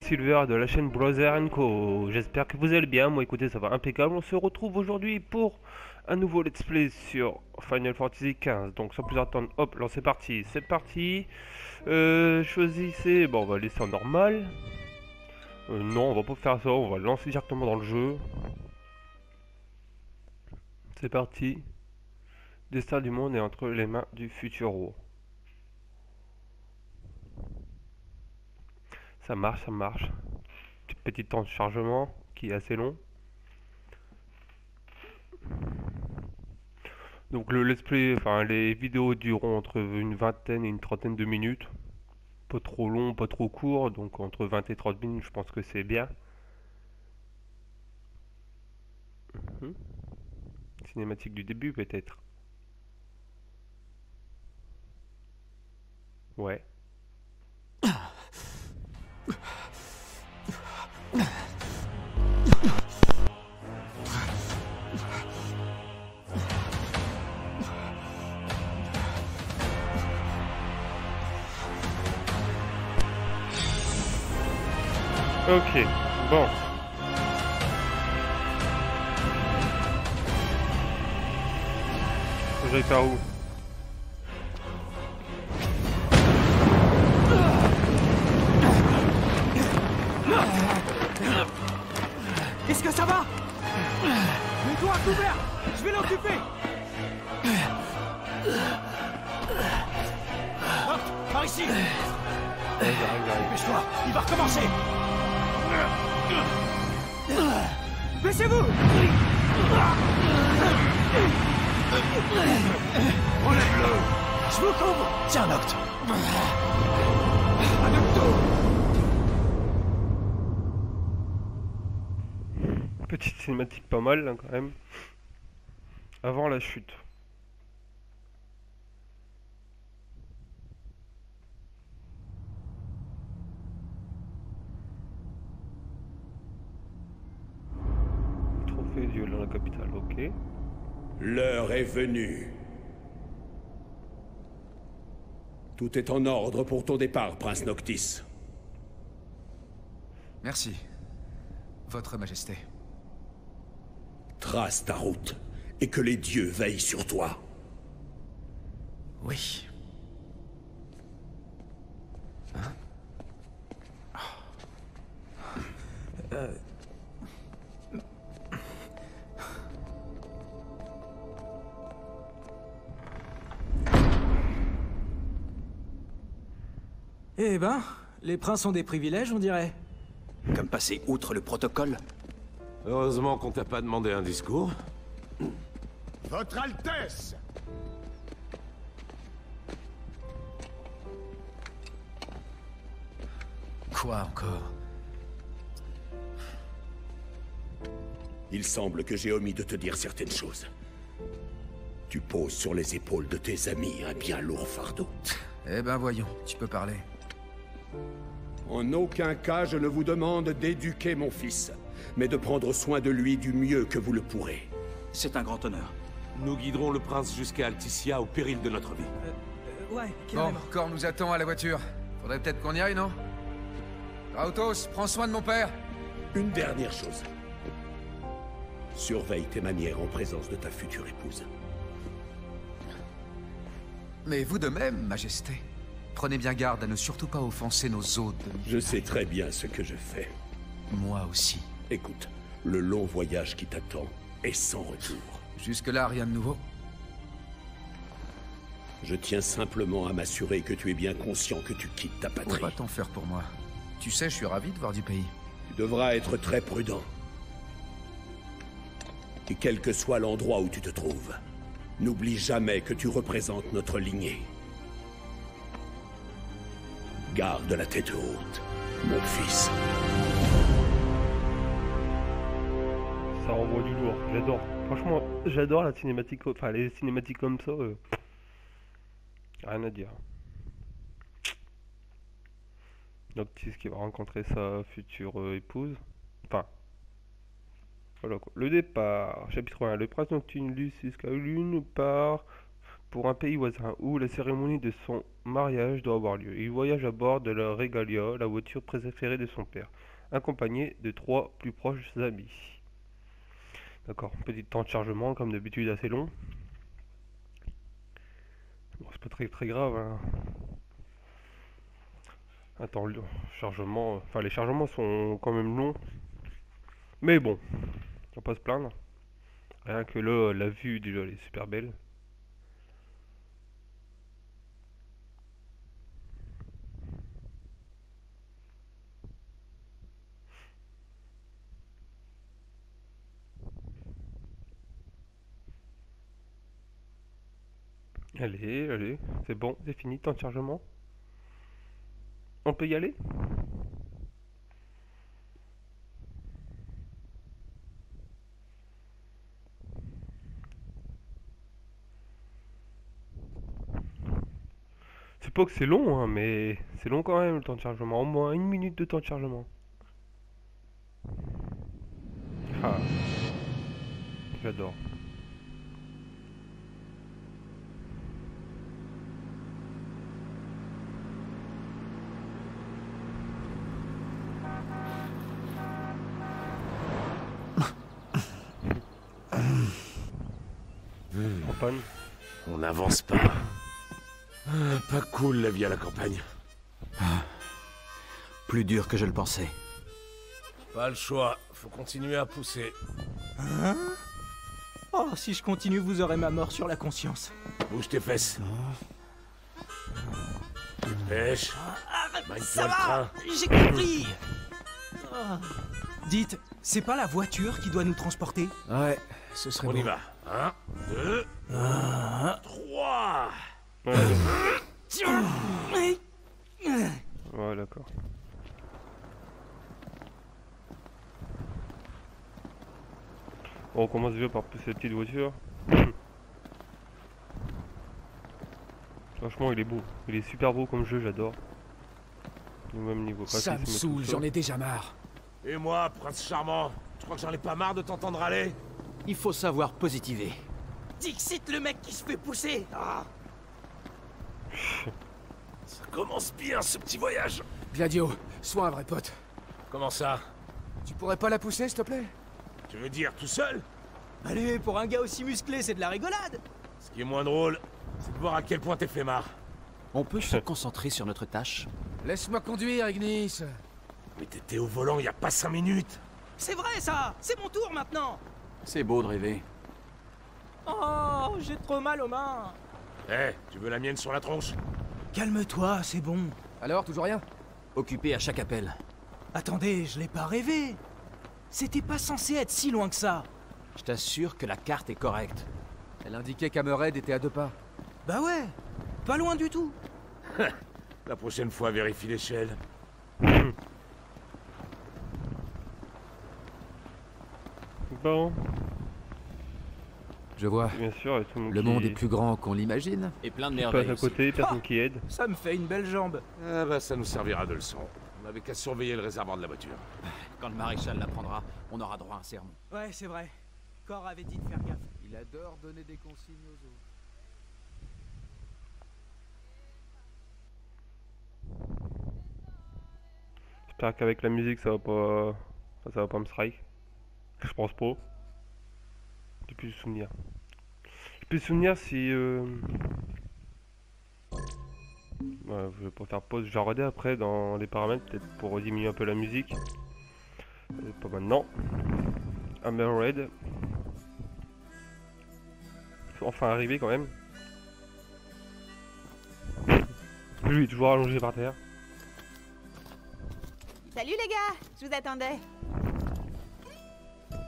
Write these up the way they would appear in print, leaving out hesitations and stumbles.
Silver de la chaîne Brother Co. J'espère que vous allez bien. Moi, écoutez, ça va impeccable. On se retrouve aujourd'hui pour un nouveau let's play sur Final Fantasy XV. Donc, sans plus attendre, hop, là, c'est parti. C'est parti. Choisissez. Bon, on va laisser en normal. Non, on va pas faire ça. On va lancer directement dans le jeu. C'est parti. Destin du monde est entre les mains du futur roi. Ça marche, ça marche. Petit temps de chargement qui est assez long. Donc le let's play, enfin les vidéos dureront entre une vingtaine et une trentaine de minutes. Pas trop long, pas trop court, donc entre 20 et 30 minutes je pense que c'est bien. Mhm. Cinématique du début peut-être. Ouais. Ok, bon. Je vais par où? Est-ce que ça va? Le doigt couvert. Je vais l'occuper. Hop, par ici. J'arrive. Dépêche-toi, il va recommencer. Baissez-vous. Enlève-le. Je vous couvre. Tiens, Noct. Un octo. Petite cinématique pas mal là, quand même. Avant la chute. Trophée du dans la capitale, ok. L'heure est venue. Tout est en ordre pour ton départ, Prince Noctis. Merci, Votre Majesté. Trace ta route, et que les dieux veillent sur toi. Oui. Hein? Eh ben, les princes ont des privilèges, on dirait. Comme passer outre le protocole? Heureusement qu'on t'a pas demandé un discours. Votre Altesse! Quoi encore? Il semble que j'ai omis de te dire certaines choses. Tu poses sur les épaules de tes amis un bien lourd fardeau. Eh ben voyons, tu peux parler. En aucun cas je ne vous demande d'éduquer mon fils, mais de prendre soin de lui du mieux que vous le pourrez. C'est un grand honneur. Nous guiderons le prince jusqu'à Alticia au péril de notre vie. Ouais, Bon, carrément. Cor nous attend à la voiture. Faudrait peut-être qu'on y aille, non? Rautos, prends soin de mon père. Une dernière chose. Surveille tes manières en présence de ta future épouse. Mais vous de même, Majesté. Prenez bien garde à ne surtout pas offenser nos hôtes. Je sais très bien ce que je fais. Moi aussi. Écoute, le long voyage qui t'attend est sans retour. Jusque-là, rien de nouveau. Je tiens simplement à m'assurer que tu es bien conscient que tu quittes ta Faut patrie. pas t'en faire pour moi. Tu sais, je suis ravi de voir du pays. Tu devras être très prudent. Et quel que soit l'endroit où tu te trouves, n'oublie jamais que tu représentes notre lignée. Garde la tête haute, mon fils. Ça envoie du lourd, j'adore. Franchement, j'adore la cinématique, enfin les cinématiques comme ça. Rien à dire. Noctis qui va rencontrer sa future épouse. Enfin, voilà quoi. Le départ, chapitre 1. Le prince Noctis Lucius Scaulune part pour un pays voisin où la cérémonie de son mariage doit avoir lieu. Il voyage à bord de la Regalia, la voiture préférée de son père, accompagné de 3 plus proches amis. D'accord, petit temps de chargement, comme d'habitude assez long. Bon, c'est pas très grave, hein. Attends, le chargement, enfin les chargements sont quand même longs. Mais bon, on va pas se plaindre. Rien que là, la vue déjà elle est super belle. Allez, c'est bon, c'est fini, temps de chargement. On peut y aller? C'est pas que c'est long, hein, mais c'est long quand même le temps de chargement. Au moins 1 minute de temps de chargement. Ah, j'adore. Campagne. On n'avance pas. Pas cool la vie à la campagne. Plus dur que je le pensais. Pas le choix, faut continuer à pousser. Hein? Oh, si je continue, vous aurez ma mort sur la conscience. Bouge tes fesses. Pêche. Magne-toi Ça le va, train. j'ai compris. Ah. Dites, c'est pas la voiture qui doit nous transporter? Ouais, ce serait On bon. y va. 1, 2, 3. Ouais, d'accord. Bon, on commence déjà par pousser la petite voiture. Franchement, il est beau. Il est super beau comme jeu, j'adore. Au même niveau graphisme et tout ça. ai déjà marre. Et moi, prince charmant, tu crois que j'en ai pas marre de t'entendre râler? Il faut savoir positiver. Dixit le mec qui se fait pousser. Ah. Ça commence bien ce petit voyage. Gladio, sois un vrai pote. Comment ça? Tu pourrais pas la pousser, s'il te plaît? Tu veux dire tout seul? Allez, pour un gars aussi musclé, c'est de la rigolade. Ce qui est moins drôle, c'est de voir à quel point t'es flemmard. On peut se concentrer sur notre tâche. Laisse-moi conduire, Ignis. Mais t'étais au volant il y a pas 5 minutes. C'est vrai, ça. C'est mon tour maintenant. C'est beau de rêver. Oh, j'ai trop mal aux mains. Eh, tu veux la mienne sur la tronche? Calme-toi, c'est bon. Alors, toujours rien? Occupé à chaque appel. Attendez, je l'ai pas rêvé. C'était pas censé être si loin que ça. Je t'assure que la carte est correcte. Elle indiquait qu'Hammerhead était à 2 pas. Bah ouais, pas loin du tout. La prochaine fois, vérifie l'échelle. Bon, Je vois. bien sûr, tout le monde Le qui monde est plus grand qu'on l'imagine. Et plein de passe merveilles à aussi. côté, personne qui aide. Ça me fait une belle jambe. Ah bah ça nous servira de leçon. On avait qu'à surveiller le réservoir de la voiture. Quand le maréchal l'apprendra, on aura droit à un sermon. Ouais, c'est vrai. Cor avait dit de faire gaffe. Il adore donner des consignes aux autres. J'espère qu'avec la musique ça va pas. Enfin, ça va pas me strike. Je pense pas. J'ai plus de souvenirs. J'ai plus de souvenirs si. Ouais, je vais pas faire pause. Je vais regarder après dans les paramètres, peut-être pour diminuer un peu la musique. Pas maintenant. Hammerhead. Faut enfin arriver quand même. Lui il est toujours allongé par terre. Salut les gars, je vous attendais.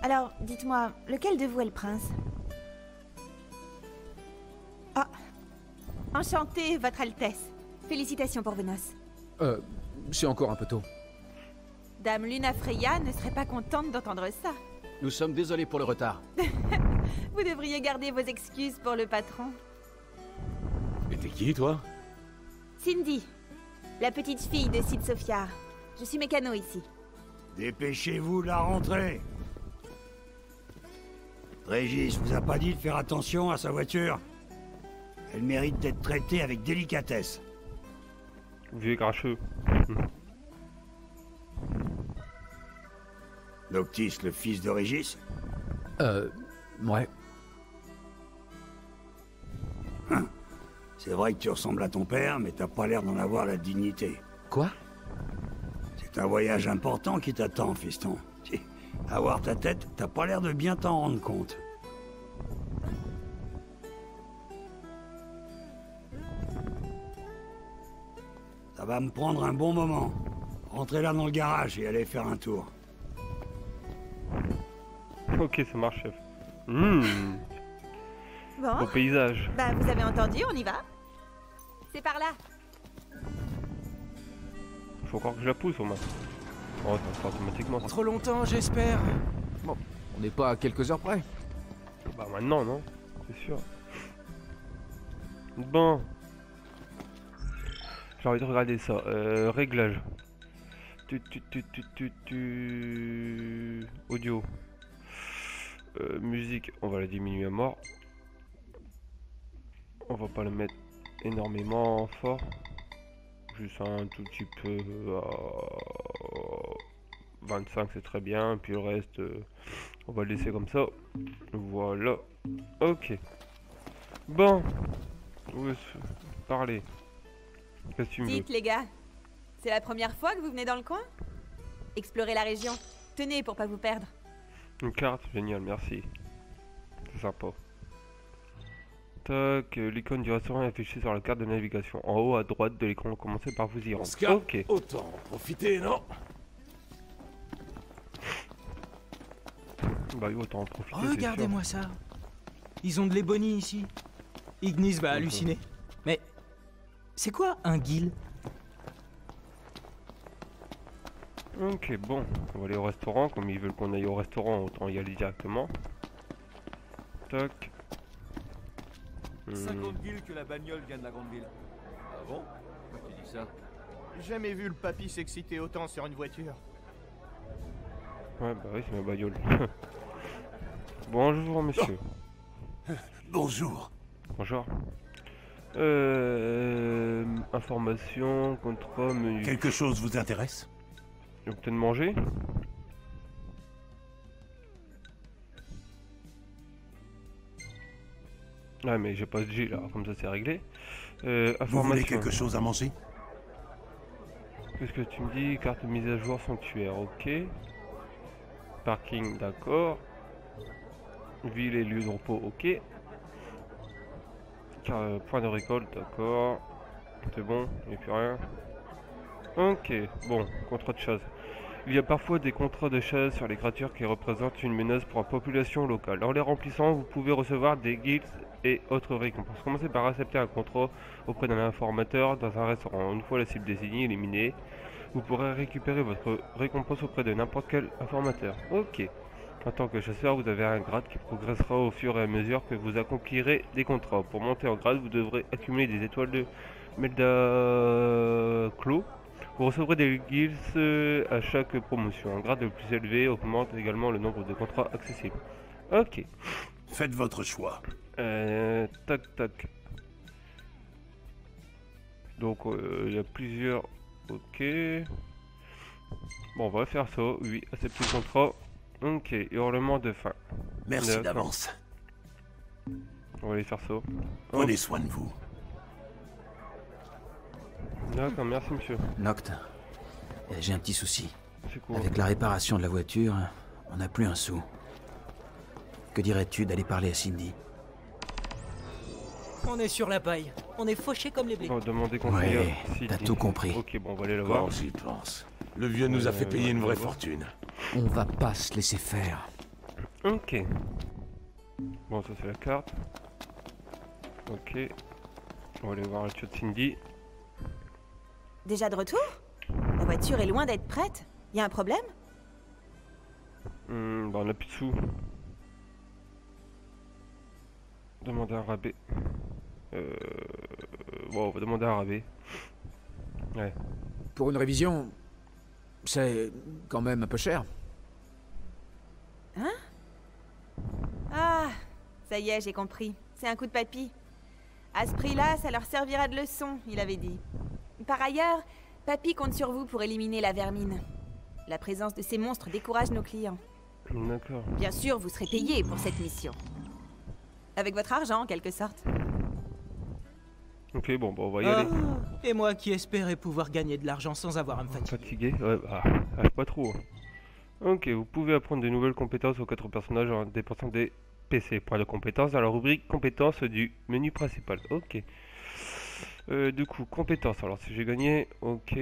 Alors, dites-moi, lequel de vous est le prince? Ah, enchanté, Votre Altesse. Félicitations pour vos noces. C'est encore un peu tôt. Dame Luna Freya ne serait pas contente d'entendre ça. Nous sommes désolés pour le retard. Vous devriez garder vos excuses pour le patron. Et t'es qui, toi? Cindy, la petite fille de Sid Sophia. Je suis mécano ici. Dépêchez-vous de la rentrée. Régis vous a pas dit de faire attention à sa voiture? Elle mérite d'être traitée avec délicatesse. Vieux cracheux. Noctis, le fils de Régis? Ouais. C'est vrai que tu ressembles à ton père, mais t'as pas l'air d'en avoir la dignité. Quoi? C'est un voyage important qui t'attend, fiston. À voir ta tête, t'as pas l'air de bien t'en rendre compte. Ça va me prendre un bon moment. Rentrez là dans le garage et allez faire un tour. Ok, ça marche, chef. Bon, Beau paysage. bah vous avez entendu, on y va. C'est par là. Faut encore que je la pousse au moins. Oh, ça se fait automatiquement. Ça. Trop longtemps, j'espère. Bon, on n'est pas à quelques heures près. Bah maintenant, non? C'est sûr. Bon. J'ai envie de regarder ça. Réglage. Audio. Musique, on va la diminuer à mort. On va pas le mettre énormément fort. Juste un tout petit peu. 25 c'est très bien. Puis le reste, on va le laisser comme ça. Voilà. Ok. Bon. Parlez. Qu'est-ce que tu me veux? Dites les gars, c'est la première fois que vous venez dans le coin? Explorez la région. Tenez pour pas vous perdre. Une carte, génial, merci. C'est sympa. Tac, l'icône du restaurant est affichée sur la carte de navigation. En haut à droite de l'écran, commencez par vous y rendre. Ok. Autant en profiter, non? Bah oui, autant en profiter. c'est Regardez-moi ça. Ils ont de l'ébony ici. Ignis va halluciner. Mais c'est quoi un guil? sûr. Ok, bon, on va aller au restaurant. Comme ils veulent qu'on aille au restaurant, autant y aller directement. Tac. 50 guilds que la bagnole vient de la grande ville. Ah bon? Pourquoi tu dis ça? Jamais vu le papy s'exciter autant sur une voiture. Ouais, bah oui, c'est ma bagnole. Bonjour, monsieur. Bonjour. Bonjour. Information, contrat, menu. Quelque chose vous intéresse? Vous peut-être manger? Ah mais j'ai pas de G là, comme ça c'est réglé. Vous voulez Information. quelque chose à manger? Qu'est-ce que tu me dis? Carte de mise à jour sanctuaire, ok. Parking, d'accord. Ville et lieu de repos, ok. Point de récolte, d'accord. C'est bon, il n'y a plus rien. Ok, bon, contrat de chasse. Il y a parfois des contrats de chasse sur les créatures qui représentent une menace pour la population locale. En les remplissant, vous pouvez recevoir des guilds et autres récompenses. Commencez par accepter un contrat auprès d'un informateur dans un restaurant. Une fois la cible désignée éliminée, vous pourrez récupérer votre récompense auprès de n'importe quel informateur. Ok. En tant que chasseur, vous avez un grade qui progressera au fur et à mesure que vous accomplirez des contrats. Pour monter en grade, vous devrez accumuler des étoiles de Meldaclo. Vous recevrez des guilds à chaque promotion. Un grade le plus élevé augmente également le nombre de contrats accessibles. Ok. Faites votre choix. Tac tac. Donc il y a plusieurs. Ok. Bon, on va faire ça. Oui, accepter le contrat. Ok, hurlement de faim. Merci D'accord. d'avance. On va aller faire ça. Prenez soin de vous. D'accord, merci monsieur. Noct, j'ai un petit souci. C'est cool. Avec la réparation de la voiture, on n'a plus un sou. Que dirais-tu d'aller parler à Cindy? On est sur la paille. On est fauchés comme les blés. On va demander conseil Ouais, à Sydney. t'as tout compris. Ok, bon, on va aller la voir. Quand j'y pense. Le vieux nous a fait payer une vraie fortune. On va pas se laisser faire. Ok. Bon, ça c'est la carte. Ok. On va aller voir le chat de Cindy. Déjà de retour? La voiture est loin d'être prête. Y a un problème? Bah on a plus de sous. Demander un rabais. Bon, on va demander un rabais. Ouais. Pour une révision, c'est quand même un peu cher. Ah, ça y est, j'ai compris. C'est un coup de papy. À ce prix-là, ça leur servira de leçon, il avait dit. Par ailleurs, Papy compte sur vous pour éliminer la vermine. La présence de ces monstres décourage nos clients. D'accord. Bien sûr, vous serez payé pour cette mission. Avec votre argent, en quelque sorte. Ok, bon, bah, on va y aller. Et moi qui espérais pouvoir gagner de l'argent sans avoir à me fatiguer. Fatigué? Ouais, bah, pas trop. Ok, vous pouvez apprendre de nouvelles compétences aux 4 personnages en dépensant des PC. Points de compétences dans la rubrique compétences du menu principal. Ok. Du coup, compétences. Alors, si j'ai gagné, ok.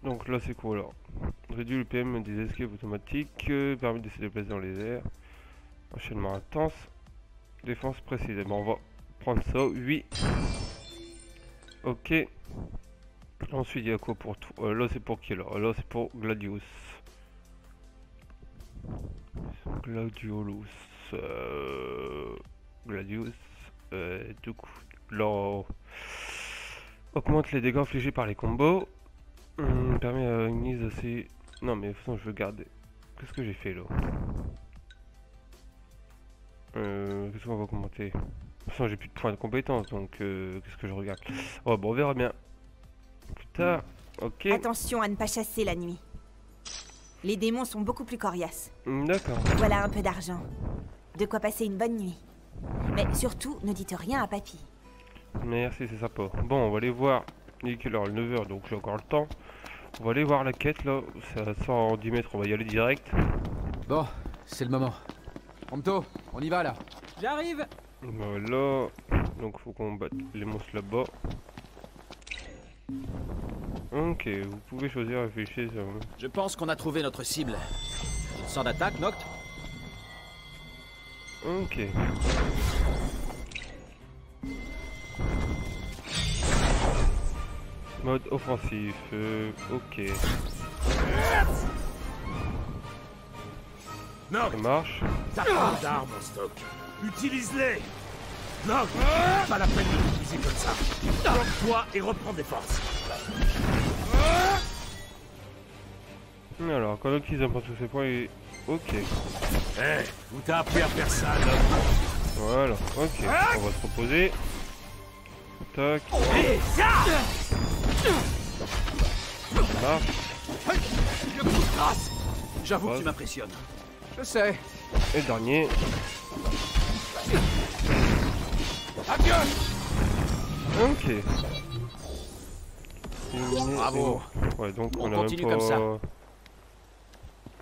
Donc là, c'est quoi alors? Réduit le PM des escapes automatiques, permet de se déplacer dans les airs. Enchaînement intense. Défense précise. Bon, on va prendre ça. 8. Ok. Ensuite, il y a quoi pour tout? Là, c'est pour qui là? Là, c'est pour Gladius. Gladiolus. Gladius. Du coup, là. Augmente les dégâts infligés par les combos. Permet à une mise assez. Non, mais de toute façon, je veux garder. Qu'est-ce que j'ai fait là? Qu'est-ce qu'on va commenter? De toute façon, j'ai plus de points de compétence, donc qu'est-ce que je regarde? Oh, bon, on verra bien. Plus tard, ok. Attention à ne pas chasser la nuit. Les démons sont beaucoup plus coriaces. D'accord. Voilà un peu d'argent. De quoi passer une bonne nuit. Mais surtout, ne dites rien à Papy. Merci, c'est sympa. Bon, on va aller voir. Il est quelle heure? 9h, donc j'ai encore le temps. On va aller voir la quête là. C'est à 110 mètres, on va y aller direct. Bon, c'est le moment. Prompto, on y va là. J'arrive. Voilà. Donc faut qu'on batte les monstres là-bas. Ok, vous pouvez choisir, réfléchir sur... Je pense qu'on a trouvé notre cible. Une sorte d'attaque, Noct? Ok. Mode offensif, ok. Non, Ça marche. t'as pas d'armes en stock. Utilise-les. Non, pas la peine de l'utiliser comme ça. Bloque-toi et reprends des forces. Alors, quand on utilise un peu tous ces points, et... ok. Eh, où t'as appris à faire ça, là? Voilà, ok. On va se reposer. Tac. Ça marche. Le coup de grâce. J'avoue que tu m'impressionnes. Je sais. Et dernier. Adieu. Ok. Éliminé, Bravo. Ouais, donc On a continue même pas... comme ça.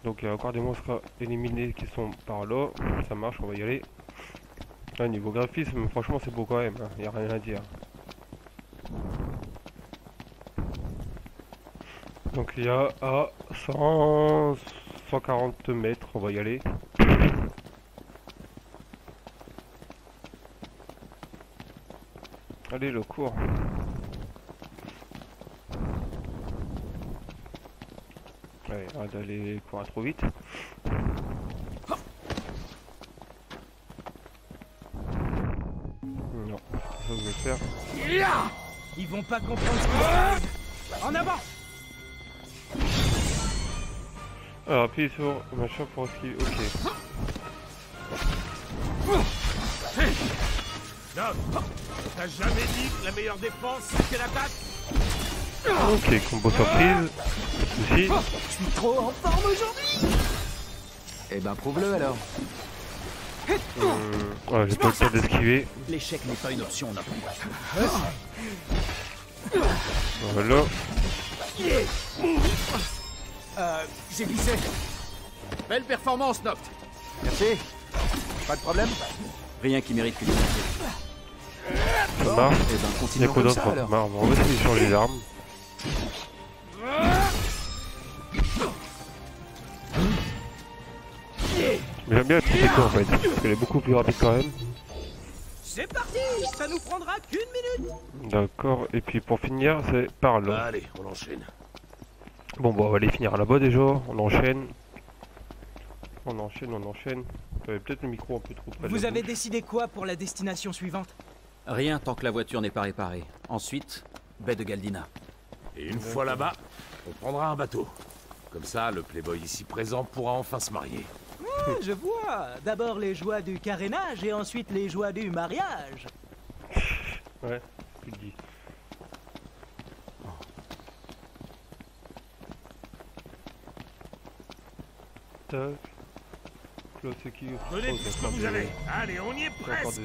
Donc il y a encore des monstres à éliminer qui sont par là. Ça marche, on va y aller. Là, niveau graphisme, franchement c'est beau quand même, hein. Y a rien à dire. Donc il y a à 140 mètres, on va y aller. Allez, le cours. Allez, arrête d'aller courir trop vite. Non, c'est ça que je vais faire. Ils vont pas comprendre ce qui arrive. En avant. Alors, appuyez sur machin pour esquiver. Ok. Non, t'as jamais dit que la meilleure défense c'était l'attaque? Ok, combo surprise. Pas de soucis. Je suis trop en forme aujourd'hui. Eh ben, prouve-le alors. Ouais, j'ai pas le temps d'esquiver. L'échec n'est pas une option non plus. Voilà. J'ai glissé. Belle performance, Noct. Merci. Pas de problème? Rien qui mérite que tu Ça marche. Eh ben, Il y a continuons quoi comme d'autre? ça alors. On va essayer de changer d'arme. Mais j'aime bien la petite écho en fait, parce qu'elle est beaucoup plus rapide quand même. C'est parti. Ça nous prendra qu'une minute. D'accord, et puis pour finir, c'est par là. Allez, on enchaîne. Bon, on va aller finir là-bas déjà, on enchaîne. On enchaîne. Peut-être le micro un peu trop près de Vous la avez bouche. décidé quoi pour la destination suivante? Rien tant que la voiture n'est pas réparée. Ensuite, baie de Galdina. Et une fois là-bas, on prendra un bateau. Comme ça, le playboy ici présent pourra enfin se marier. je vois. D'abord les joies du carénage et ensuite les joies du mariage. Ouais, tu le dis. Tac. Là, c'est qui? Donnez Oh, tout ce que d'accord, vous des- avez. Allez, on y est encore presque.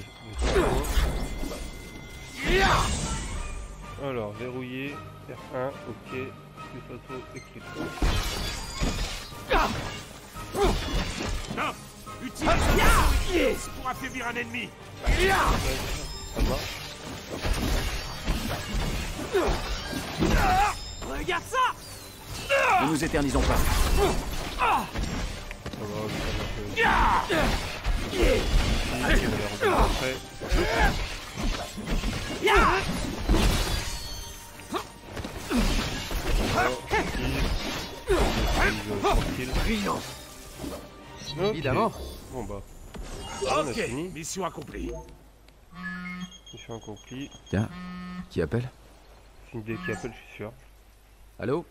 Alors, verrouillé, R1, ok, plus assaut, écriture. Non, utilise le pour affaiblir un ennemi. Ça marche. Regarde ça! Ne nous éternisons pas. Ça va, ça marche. On va les revenir après. Brillant. Ok. Évidemment. Bon bah. On a Ok, fini. mission accomplie. Mission accomplie. Tiens, qui appelle? C'est une idée qui appelle, je suis sûr. Allô?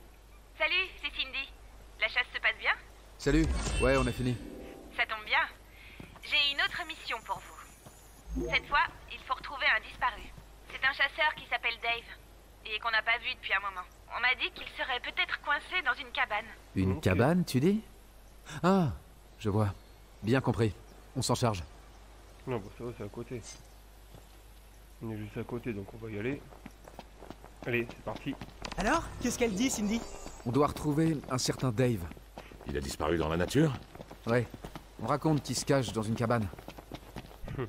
Salut, c'est Cindy. La chasse se passe bien? Salut. Ouais, on a fini. Ça tombe bien. J'ai une autre mission pour vous. Cette fois, il faut retrouver un disparu. C'est un chasseur qui s'appelle Dave, et qu'on n'a pas vu depuis un moment. On m'a dit qu'il serait peut-être coincé dans une cabane. Une Ok. cabane, tu dis? Ah, je vois. Bien compris. On s'en charge. Non, bah ça va, c'est à côté. On est juste à côté, donc on va y aller. Allez, c'est parti. Alors, qu'est-ce qu'elle dit, Cindy? On doit retrouver un certain Dave. Il a disparu dans la nature? Ouais. On raconte qu'il se cache dans une cabane. Bon,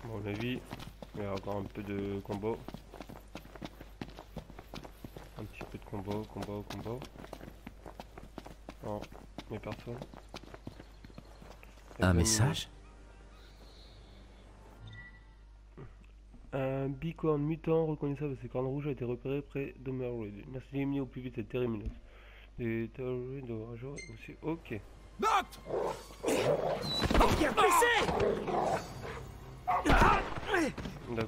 à mon avis, il y a encore un peu de combo. Un petit peu de combo. Non, mais personne. Un message? Un bicorne mutant reconnaissable à ses cornes rouges a été repéré près de Merwood. Merci d'éliminer au plus vite cette terminus. Des théories de rageurs aussi. Ok. D'accord.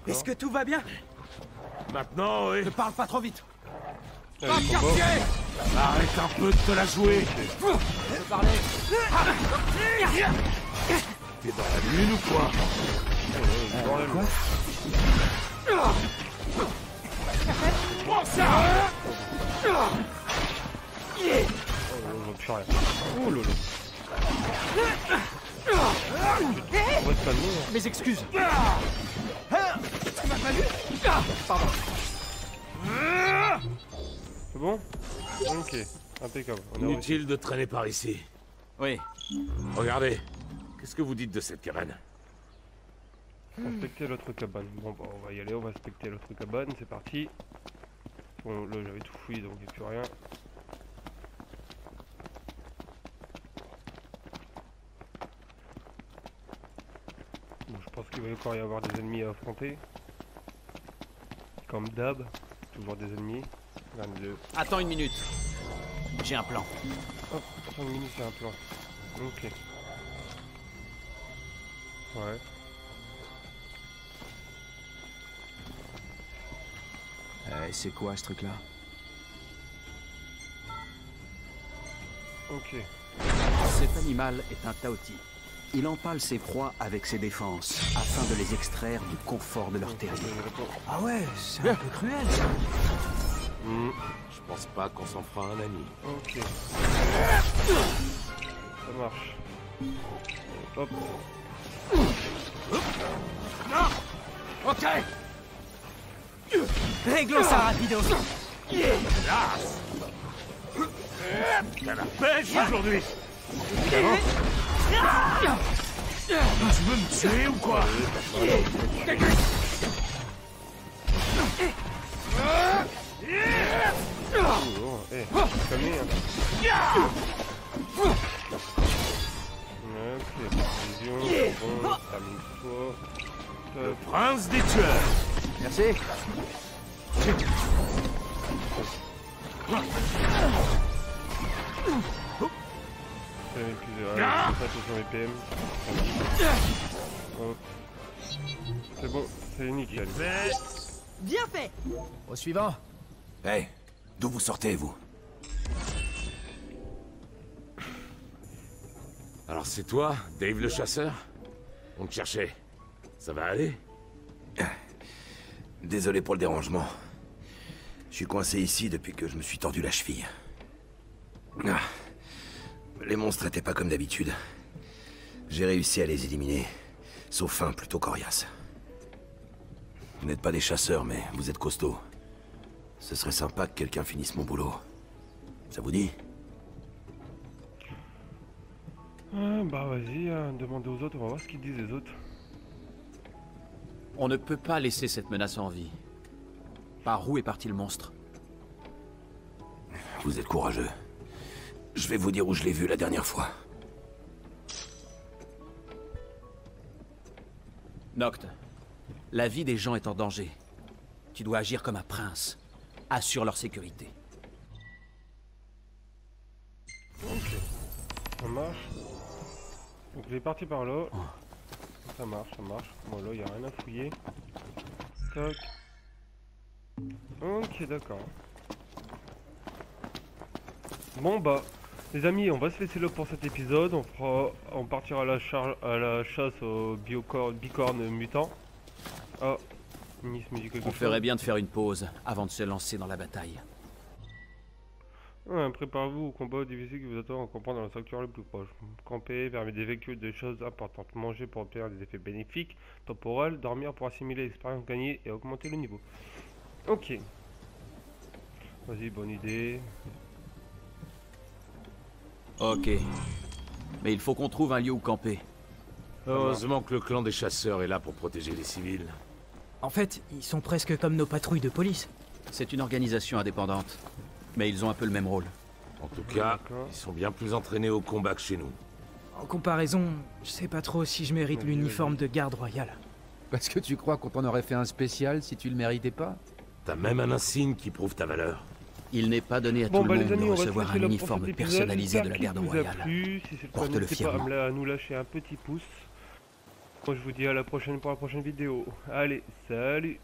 Est-ce que tout va bien? Maintenant, oui. Ne parle pas trop vite. Allez, combo. Arrête un peu de te la jouer. Je peux parler. T'es dans la lune ou quoi? Bordel. Prends ça. Oh, je vois plus rien. Oh lolo. On va se calmer, hein. Mes excuses. C'est bon? Ok, impeccable. On a réussi. Inutile de traîner par ici. Oui. Regardez. Qu'est-ce que vous dites de cette cabane? Inspecter l'autre cabane. Bon, bah, on va y aller, on va inspecter l'autre cabane, c'est parti. Bon, là j'avais tout fouillé donc il n'y a plus rien. Bon, je pense qu'il va encore y avoir des ennemis à affronter. Comme d'hab, toujours des ennemis. Regardez-le. Attends une minute. J'ai un plan. Hop, 5 minutes c'est un plan. Ok. Ouais. C'est quoi ce truc-là? Ok. Cet animal est un taoti. Il empale ses proies avec ses défenses, afin de les extraire du confort de leur terrier. Ah ouais, c'est un peu cruel ça. Je pense pas qu'on s'en fera un ami. Ok. Ça marche. Hop. Ok. Réglons ça rapidos. T'as la pêche aujourd'hui. Tu veux me tuer ou quoi? Oh, eh, calmez, hein. Ok, vision, bon, termine-toi. Prince des tueurs. Merci. Attention les PM. Hop. C'est bon, c'est nickel. Bien fait. Au suivant. Hey, d'où vous sortez, vous? Alors c'est toi, Dave le chasseur? On te cherchait. Ça va aller? Désolé pour le dérangement. Je suis coincé ici depuis que je me suis tordu la cheville. Ah. Les monstres étaient pas comme d'habitude. J'ai réussi à les éliminer. Sauf un plutôt coriace. Vous n'êtes pas des chasseurs, mais vous êtes costauds. Ce serait sympa que quelqu'un finisse mon boulot. Ça vous dit? Bah vas-y, demandez aux autres, on va voir ce qu'ils disent les autres. On ne peut pas laisser cette menace en vie. Par où est parti le monstre? Vous êtes courageux. Je vais vous dire où je l'ai vu la dernière fois. Noct, la vie des gens est en danger. Tu dois agir comme un prince. Assure leur sécurité. Ok, ça marche. Donc il est parti par là. Ça marche, ça marche. Bon là, il n'y a rien à fouiller. Tac. Ok, d'accord. Bon bah, les amis, on va se laisser là pour cet épisode. On partira à la chasse aux bicornes mutants. Oh, Nice me dit quelque chose. On ferait bien de faire une pause avant de se lancer dans la bataille. Ouais, préparez-vous au combat difficile qui vous attend en campant dans le sanctuaire le plus proche. Camper, vermer des véhicules, des choses importantes. Manger pour obtenir des effets bénéfiques, temporels. Dormir pour assimiler l'expérience gagnée et augmenter le niveau. Ok. Vas-y, bonne idée. Ok. Mais il faut qu'on trouve un lieu où camper. Heureusement que le clan des chasseurs est là pour protéger les civils. En fait, ils sont presque comme nos patrouilles de police. C'est une organisation indépendante. Mais ils ont un peu le même rôle. En tout cas, ils sont bien plus entraînés au combat que chez nous. En comparaison, je sais pas trop si je mérite l'uniforme de garde royale. Parce que tu crois qu'on t'en aurait fait un spécial si tu le méritais pas? T'as même un insigne qui prouve ta valeur. Il n'est pas donné à tout le monde de recevoir un uniforme personnalisé de la garde royale. Si c'est le cas, Porte-le n'hésitez pas fièrement. à nous lâcher un petit pouce. Moi je vous dis à la prochaine pour la prochaine vidéo. Allez, salut!